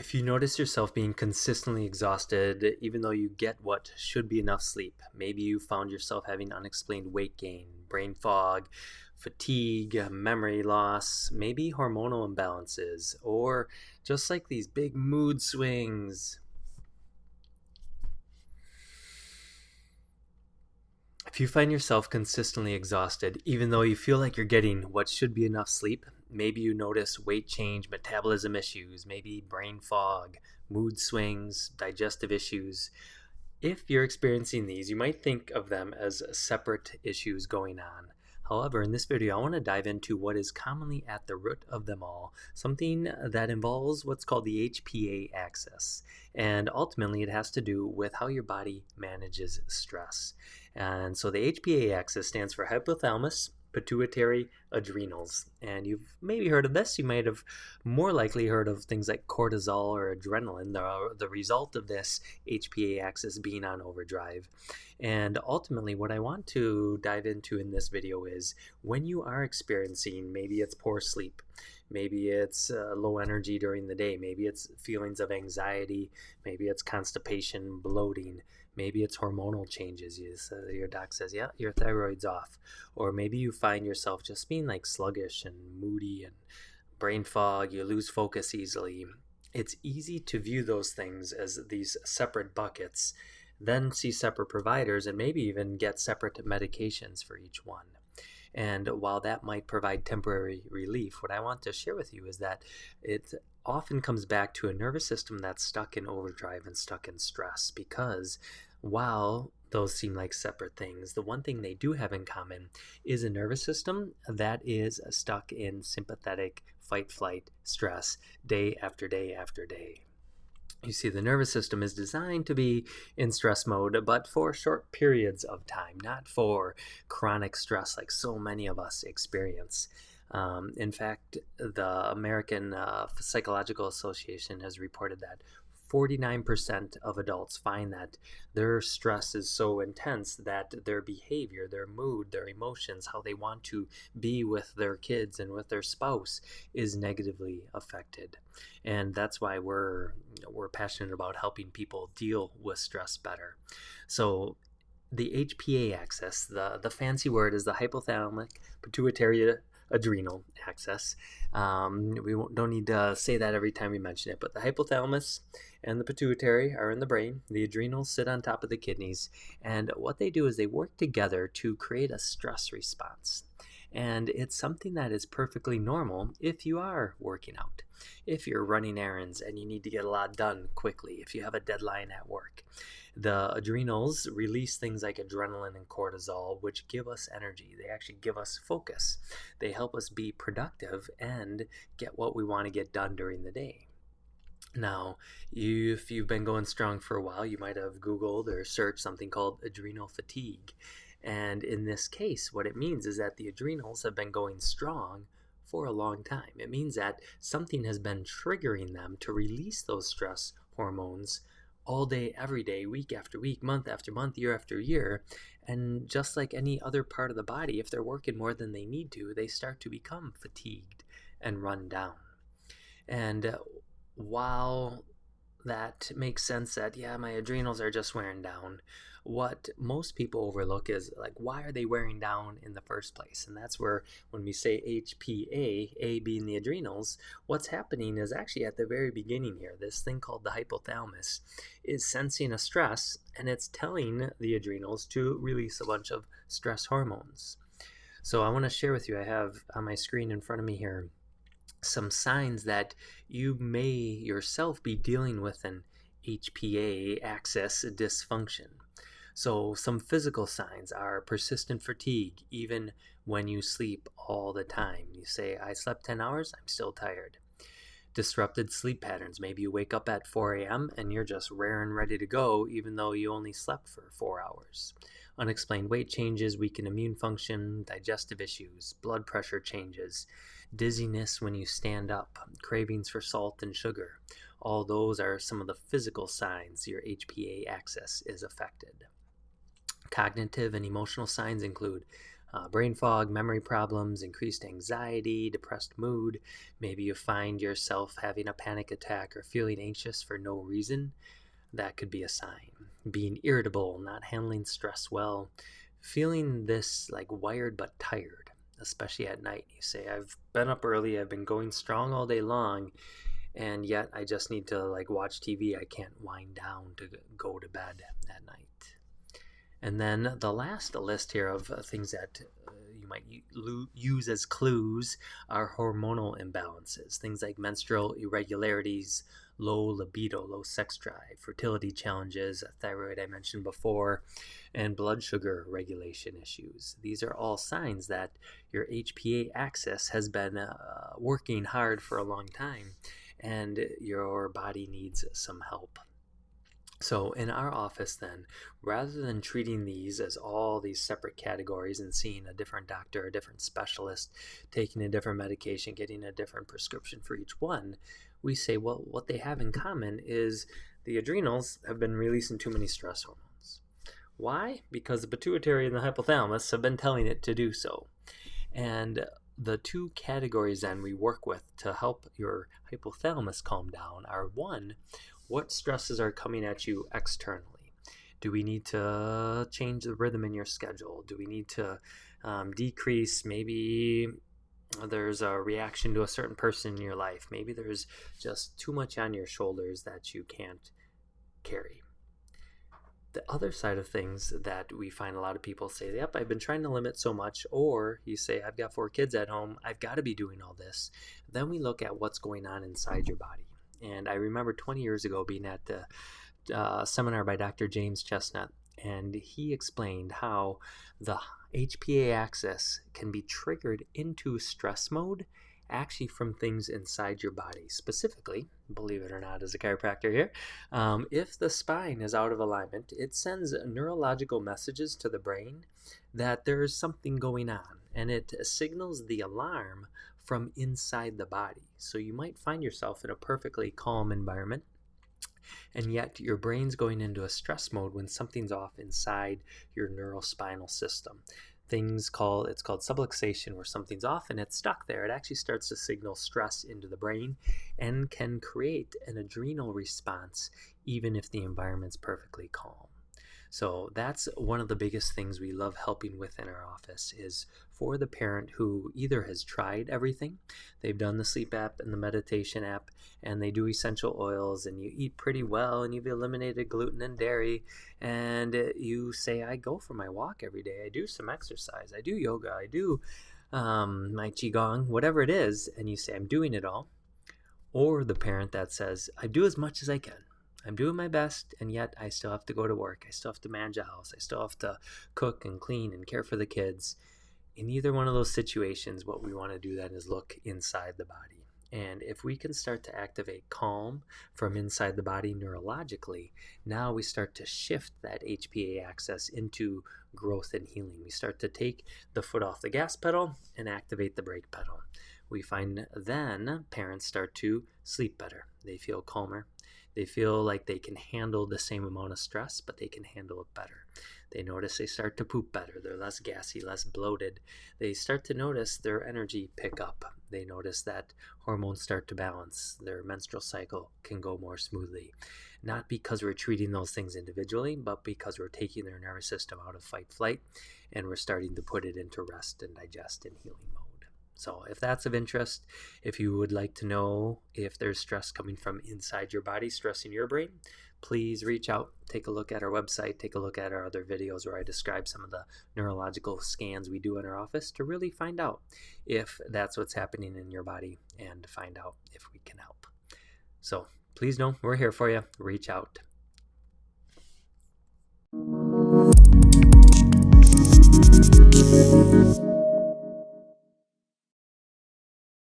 If you notice yourself being consistently exhausted, even though you get what should be enough sleep, maybe you found yourself having unexplained weight gain, brain fog, fatigue, memory loss, maybe hormonal imbalances, or just like these big mood swings. If you find yourself consistently exhausted, even though you feel like you're getting what should be enough sleep, maybe you notice weight change, metabolism issues, maybe brain fog, mood swings, digestive issues. If you're experiencing these, you might think of them as separate issues going on. However, in this video, I want to dive into what is commonly at the root of them all, something that involves what's called the HPA axis. And ultimately, it has to do with how your body manages stress. And so the HPA axis stands for hypothalamus, pituitary, adrenals. And you've maybe heard of this. You might have more likely heard of things like cortisol or adrenaline, the result of this HPA axis being on overdrive. And ultimately, what I want to dive into in this video is when you are experiencing, maybe it's poor sleep, maybe it's low energy during the day, maybe it's feelings of anxiety, maybe it's constipation, bloating, maybe it's hormonal changes. Your doc says, yeah, your thyroid's off. Or maybe you find yourself just being like sluggish and moody and brain fog, you lose focus easily. It's easy to view those things as these separate buckets, then see separate providers and maybe even get separate medications for each one. And while that might provide temporary relief, what I want to share with you is that it often comes back to a nervous system that's stuck in overdrive and stuck in stress, because while those seem like separate things, the one thing they do have in common is a nervous system that is stuck in sympathetic fight flight stress day after day after day. You see, the nervous system is designed to be in stress mode, but for short periods of time, not for chronic stress like so many of us experience. In fact, the American Psychological Association has reported that 49% of adults find that their stress is so intense that their behavior, their mood, their emotions, how they want to be with their kids and with their spouse is negatively affected. And that's why we're passionate about helping people deal with stress better. So the HPA axis, the fancy word is the hypothalamic pituitary adrenal axis. Don't need to say that every time we mention it, but the hypothalamus and the pituitary are in the brain. The adrenals sit on top of the kidneys, and what they do is they work together to create a stress response. And it's something that is perfectly normal if you are working out, if you're running errands and you need to get a lot done quickly, if you have a deadline at work. The adrenals release things like adrenaline and cortisol, which give us energy. They actually give us focus. They help us be productive and get what we want to get done during the day. Now, if you've been going strong for a while, you might have Googled or searched something called adrenal fatigue. And in this case, what it means is that the adrenals have been going strong for a long time. It means that something has been triggering them to release those stress hormones all day, every day, week after week, month after month, year after year. And just like any other part of the body, if they're working more than they need to, they start to become fatigued and run down. And while that makes sense that, yeah, my adrenals are just wearing down, what most people overlook is, like, why are they wearing down in the first place? And that's where, when we say HPA, A being the adrenals, what's happening is actually at the very beginning here. This thing called the hypothalamus is sensing a stress, and it's telling the adrenals to release a bunch of stress hormones. So I want to share with you, I have on my screen in front of me here some signs that you may yourself be dealing with an HPA axis dysfunction. So some physical signs are persistent fatigue, even when you sleep all the time. You say, I slept 10 hours, I'm still tired. Disrupted sleep patterns. Maybe you wake up at 4 a.m. and you're just raring ready to go, even though you only slept for 4 hours. Unexplained weight changes, weakened immune function, digestive issues, blood pressure changes, dizziness when you stand up, cravings for salt and sugar. All those are some of the physical signs your HPA axis is affected. Cognitive and emotional signs include brain fog, memory problems, increased anxiety, depressed mood. Maybe you find yourself having a panic attack or feeling anxious for no reason. That could be a sign. Being irritable, not handling stress well, feeling this like wired but tired, especially at night. You say, I've been up early, I've been going strong all day long, and yet I just need to like watch TV. I can't wind down to go to bed at night. And then the last list here of things that you might use as clues are hormonal imbalances. Things like menstrual irregularities, low libido, low sex drive, fertility challenges, thyroid I mentioned before, and blood sugar regulation issues. These are all signs that your HPA axis has been working hard for a long time and your body needs some help. So in our office then, rather than treating these as all these separate categories and seeing a different doctor, a different specialist, taking a different medication, getting a different prescription for each one, we say, well, what they have in common is the adrenals have been releasing too many stress hormones. Why? Because the pituitary and the hypothalamus have been telling it to do so. And the two categories then we work with to help your hypothalamus calm down are one, what stresses are coming at you externally? Do we need to change the rhythm in your schedule? Do we need to decrease? Maybe there's a reaction to a certain person in your life. Maybe there's just too much on your shoulders that you can't carry. The other side of things that we find a lot of people say, yep, I've been trying to limit so much, or you say, I've got 4 kids at home, I've got to be doing all this. Then we look at what's going on inside your body. And I remember 20 years ago being at the seminar by Dr. James Chestnut, and he explained how the HPA axis can be triggered into stress mode actually from things inside your body. Specifically, believe it or not, as a chiropractor here, if the spine is out of alignment, it sends neurological messages to the brain that there's something going on, and it signals the alarm from inside the body. So you might find yourself in a perfectly calm environment, and yet your brain's going into a stress mode when something's off inside your neurospinal system. It's called subluxation, where something's off and it's stuck there. It actually starts to signal stress into the brain and can create an adrenal response even if the environment's perfectly calm. So that's one of the biggest things we love helping with in our office, is for the parent who either has tried everything, they've done the sleep app and the meditation app, and they do essential oils, and you eat pretty well, and you've eliminated gluten and dairy, and you say, I go for my walk every day, I do some exercise, I do yoga, I do my qigong, whatever it is, and you say, I'm doing it all. Or the parent that says, I do as much as I can. I'm doing my best, and yet I still have to go to work. I still have to manage a house. I still have to cook and clean and care for the kids. In either one of those situations, what we want to do then is look inside the body. And if we can start to activate calm from inside the body neurologically, now we start to shift that HPA axis into growth and healing. We start to take the foot off the gas pedal and activate the brake pedal. We find then parents start to sleep better. They feel calmer. They feel like they can handle the same amount of stress, but they can handle it better. They notice they start to poop better. They're less gassy, less bloated. They start to notice their energy pick up. They notice that hormones start to balance. Their menstrual cycle can go more smoothly. Not because we're treating those things individually, but because we're taking their nervous system out of fight-flight and we're starting to put it into rest and digest and healing mode. So if that's of interest, if you would like to know if there's stress coming from inside your body, stressing your brain, please reach out, take a look at our website, take a look at our other videos where I describe some of the neurological scans we do in our office to really find out if that's what's happening in your body and find out if we can help. So please know we're here for you. Reach out.